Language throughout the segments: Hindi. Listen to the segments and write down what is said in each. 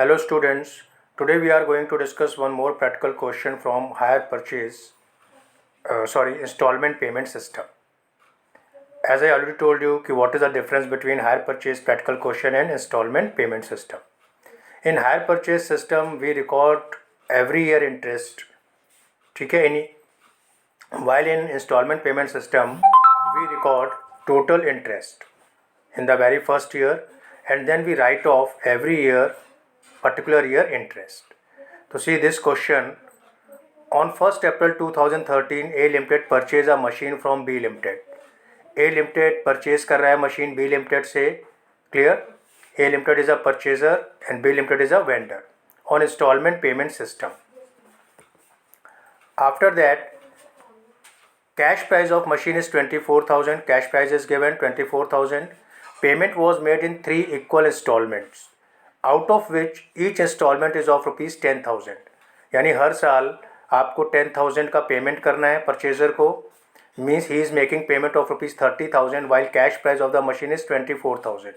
Hello students, today we are going to discuss one more practical question from hire purchase, installment payment system. As I already told you, what is the difference between hire purchase practical question and installment payment system. In hire purchase system, we record every year interest, ठीक है, while in installment payment system, we record total interest in the very first year and then we write off every year particular year interest. To see this question, on 1st April 2013, A Limited purchase a machine from B Limited. A Limited purchase कर रहा है machine B Limited से, clear? A Limited is a purchaser and B Limited is a vendor on installment payment system. After that, cash price of machine is 24,000. Cash price is given 24,000. Payment was made in 3 equal installments, out of which each installment is of rupees 10,000. यानी हर साल आपको 10,000 का पेमेंट करना है परचेजर को, means he is making payment of rupees 30,000 while cash price of the machine is 24,000.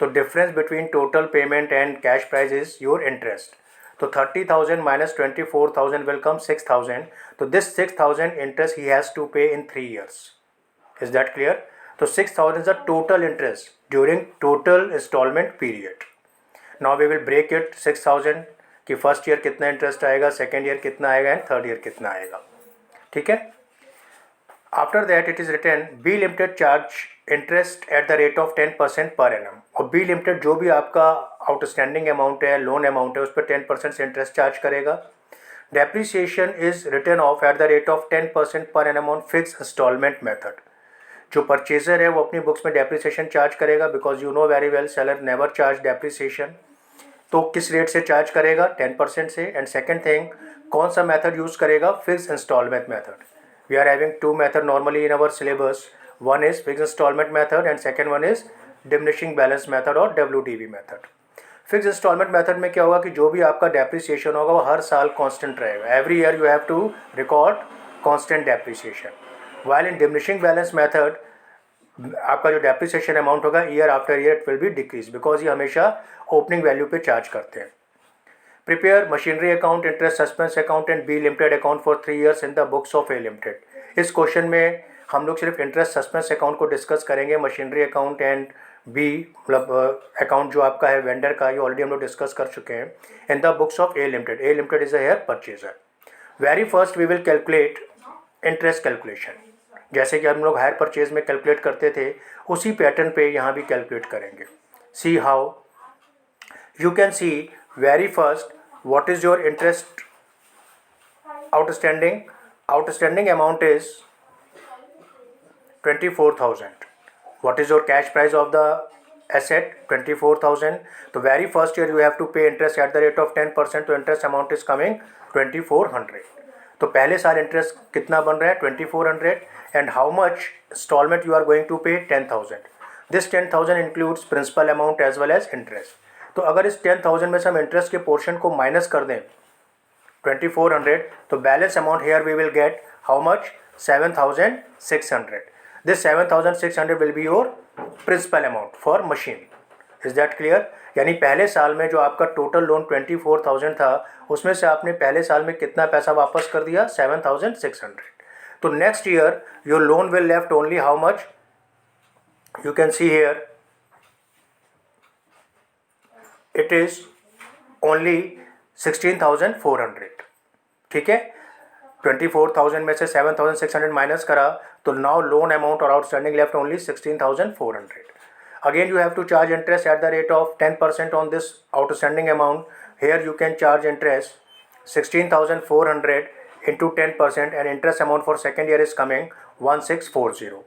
तो difference between total payment and cash price is your interest. तो 30,000 minus 24,000 will come 6,000. So this 6,000 interest he has to pay in 3 years. Is that clear? So 6,000 is the total interest during total installment period. Now we will break it 6,000 कि फर्स्ट ईयर कितना इंटरेस्ट आएगा, सेकेंड ईयर कितना आएगा एंड थर्ड ईयर कितना आएगा. ठीक है. After that it is return B limited charge interest at the rate of 10% per annum. और बी लिमिटेड जो भी आपका आउटस्टैंडिंग अमाउंट है, लोन अमाउंट है, उस पर 10% से इंटरेस्ट चार्ज करेगा. Depreciation is return of at the rate of 10% per annum on fix installment method. जो परचेजर है वो अपनी बुक्स में डेप्रीसिएशन चार्ज करेगा, because you know very well seller never charge depreciation. तो किस रेट से चार्ज करेगा? 10% से. एंड सेकेंड थिंग, कौन सा मेथड यूज़ करेगा? Fix installment method. We are having 2 method normally in our syllabus. One is fix installment method and second one is diminishing balance method और WDB method. Fix installment method में क्या होगा कि जो भी आपका डेप्रीसिएशन होगा वो हर साल कांस्टेंट रहेगा. Every year you have to record constant depreciation. While in diminishing balance method आपका जो डेप्रीसिएशन अमाउंट होगा year after year it will be decrease, because ये हमेशा ओपनिंग वैल्यू पे चार्ज करते हैं. Prepare machinery account, interest suspense account and B limited account for 3 years in the books of A limited. इस क्वेश्चन में हम लोग सिर्फ इंटरेस्ट सस्पेंस अकाउंट को डिस्कस करेंगे. मशीनरी अकाउंट एंड बी मतलब अकाउंट जो आपका है वेंडर का, ये ऑलरेडी हम लोग डिस्कस कर चुके हैं in the books of A limited. A limited is a hire purchaser. Very first we will calculate interest calculation. जैसे कि हम लोग हायर परचेज में कैलकुलेट करते थे उसी पैटर्न पे यहाँ भी कैलकुलेट करेंगे. See how you can see very first what is your interest outstanding amount is 24,000. What is your cash price of the asset? 24,000. So very first year you have to pay interest at the rate of 10%. तो interest amount is coming 2,400. तो पहले साल इंटरेस्ट कितना बन रहा है? 2,400. and how much installment you are going to pay? 10,000. this 10,000 includes principal amount as well as interest. तो अगर इस 10,000 में से हम इंटरेस्ट के पोर्शन को माइनस कर दें 2,400, तो balance amount here we will get how much? 7,600. This 7,600 will be your principal amount for machine. Is that clear? यानी पहले साल में जो आपका टोटल लोन 24,000 था उसमें से आपने पहले साल में कितना पैसा वापस कर दिया? 7,600. तो next year your loan will left only how much? You can see here it is only 16,400. ठीक है. 24,000 में से 7,600 माइनस करा तो नाउ लोन अमाउंट और outstanding left only 16,400. Again you have to charge interest at the rate of 10% on this outstanding amount. Here you can charge interest 16,400 into 10% and interest amount for second year is coming 1,640.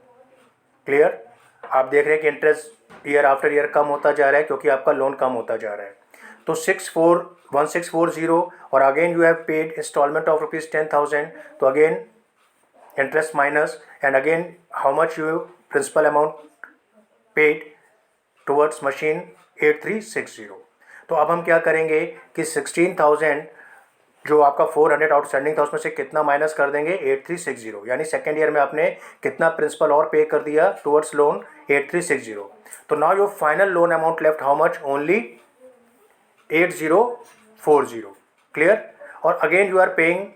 Clear? आप देख रहे हैं कि इंटरेस्ट ईयर आफ्टर ईयर कम होता जा रहा है क्योंकि आपका लोन कम होता जा रहा है. तो 1640 और again you have paid installment of rupees 10,000. तो again interest minus and again how much you principal amount paid towards machine 8360. तो अब हम क्या करेंगे कि 16,000 जो आपका 400 आउटस्टैंडिंग था उसमें से कितना माइनस कर देंगे? 8360. यानी सेकेंड ईयर में आपने कितना प्रिंसिपल और पे कर दिया टुवर्ड्स लोन? 8360. तो now your final loan amount left how much? Only 8040. Clear? और again you are paying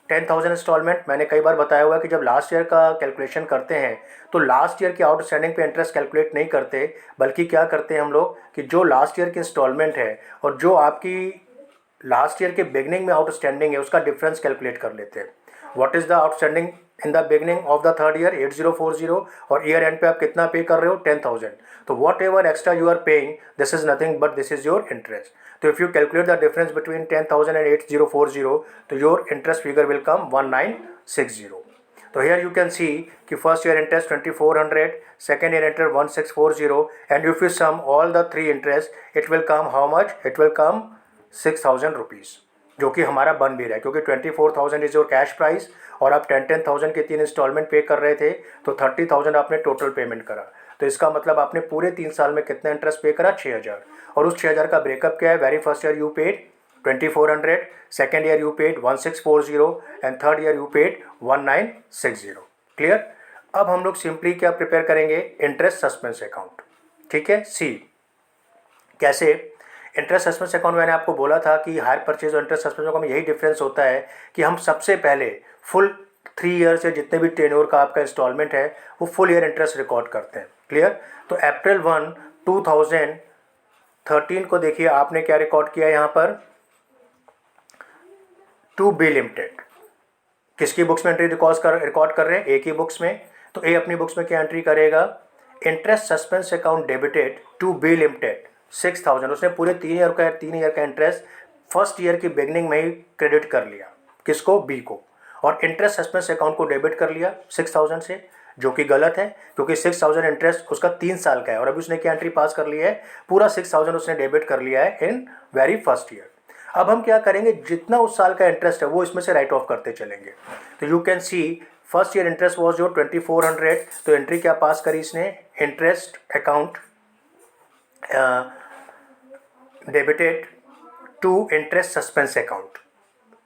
10,000 installment. मैंने कई बार बताया हुआ है कि जब लास्ट ईयर का कैलकुलेशन करते हैं तो लास्ट ईयर की आउटस्टैंडिंग पे इंटरेस्ट कैलकुलेट नहीं करते, बल्कि क्या करते हैं हम लोग कि जो लास्ट ईयर की इंस्टॉलमेंट है और जो आपकी लास्ट ईयर के बिगनिंग में आउटस्टैंडिंग है उसका डिफरेंस कैलकुलेट कर लेते हैं. What is the outstanding in the beginning of the third year? 8040. और ईयर एंड पे आप कितना पे कर रहे हो? 10,000. तो whatever extra you are paying, this is nothing but this is your interest. तो if you calculate the difference between 10,000 and 8040, तो your interest figure will come 1960. तो here you can see कि first year interest 2400, second year interest 1640, and if you sum all the three interest, it will come how much? It will come 6,000 rupees, जो कि हमारा बन भी रहा है क्योंकि 24,000 इज योर कैश प्राइस और आप 10,000 के 3 इंस्टॉलमेंट पे कर रहे थे, तो 30,000 आपने टोटल पेमेंट करा. तो इसका मतलब आपने पूरे 3 साल में कितना इंटरेस्ट पे करा? 6,000. और उस 6,000 का ब्रेकअप क्या है? Very first year you paid 2400, second year you paid 1640, and third year you paid 1960. Clear? अब हम लोग सिंपली क्या प्रिपेयर करेंगे? Interest suspense account. ठीक है? सी कैसे? इंटरेस्ट सस्पेंस अकाउंट मैंने आपको बोला था कि हायर परचेज और इंटरेस्ट सस्पेंस अकाउंट में यही डिफरेंस होता है कि हम सबसे पहले फुल 3 ईयर से जितने भी टेन्योर का आपका इंस्टॉलमेंट है वो फुल ईयर इंटरेस्ट रिकॉर्ड करते हैं. क्लियर? तो अप्रैल 1, 2013 को देखिए आपने क्या रिकॉर्ड किया यहाँ पर? To B limited. किसकी बुक्स में एंट्री रिकॉर्ड कर रहे हैं? ए की बुक्स में. तो ए अपनी बुक्स में क्या एंट्री करेगा? Interest suspense account debited to B limited 6,000. उसने पूरे 3 ईयर का इंटरेस्ट फर्स्ट ईयर की बिगनिंग में ही क्रेडिट कर लिया. किसको? बी को. और इंटरेस्ट सस्पेंस अकाउंट को डेबिट कर लिया 6,000 से, जो कि गलत है क्योंकि 6,000 इंटरेस्ट उसका 3 साल का है और अभी उसने क्या एंट्री पास कर लिया है? पूरा 6,000 उसने डेबिट कर लिया है इन वेरी फर्स्ट ईयर. अब हम क्या करेंगे? जितना उस साल का इंटरेस्ट है वो इसमें से राइट ऑफ करते चलेंगे. तो you can see first year interest was your 2400. तो एंट्री क्या पास करी इसने? Interest account debited to interest suspense account.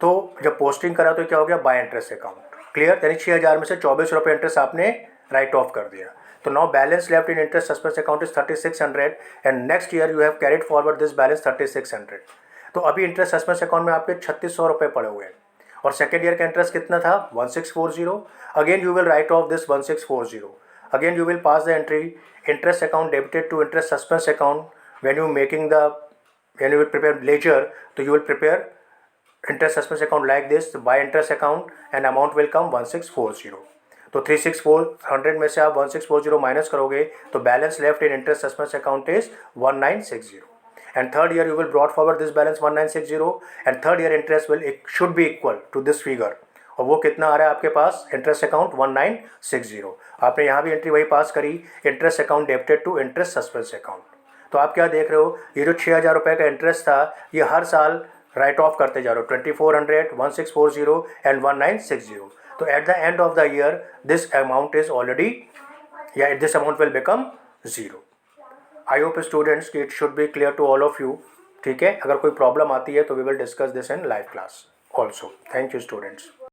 तो जब पोस्टिंग करा तो क्या हो गया? By interest account. क्लियर? यानी 6,000 में से 24 रुपये इंटरेस्ट आपने राइट ऑफ कर दिया. तो now balance left in interest suspense account is 3,600 and next year you have carried forward this balance 3,600. तो अभी इंटरेस्ट सस्पेंस अकाउंट में आपके 3,600 रुपये पड़े हुए हैं और सेकेंड ईयर का इंटरेस्ट कितना था? 1640. Again you will write off this 1640. Again you will pass the entry interest account debited to interest suspense account. When you will prepare ledger, तो you will prepare interest suspense account like this by interest account and amount will come 1640. तो 3,600 में से आप 1640 माइनस करोगे तो balance left in interest suspense account is 1960. And third year you will brought forward this balance 1960 and third year interest should be equal to this figure. और वो कितना आ रहा है आपके पास? Interest account 1960. आपने यहाँ भी एंट्री वही पास करी, interest account debited to interest suspense account. तो आप क्या देख रहे हो? ये जो 6,000 रुपये का इंटरेस्ट था ये हर साल राइट ऑफ करते जा रहे हो. 2400, 1640 एंड 1960. तो at the end of the year this amount is already this amount will become 0. I hope students कि it should be clear to all of you. ठीक है? अगर कोई प्रॉब्लम आती है तो we will discuss this in live class also. Thank you students.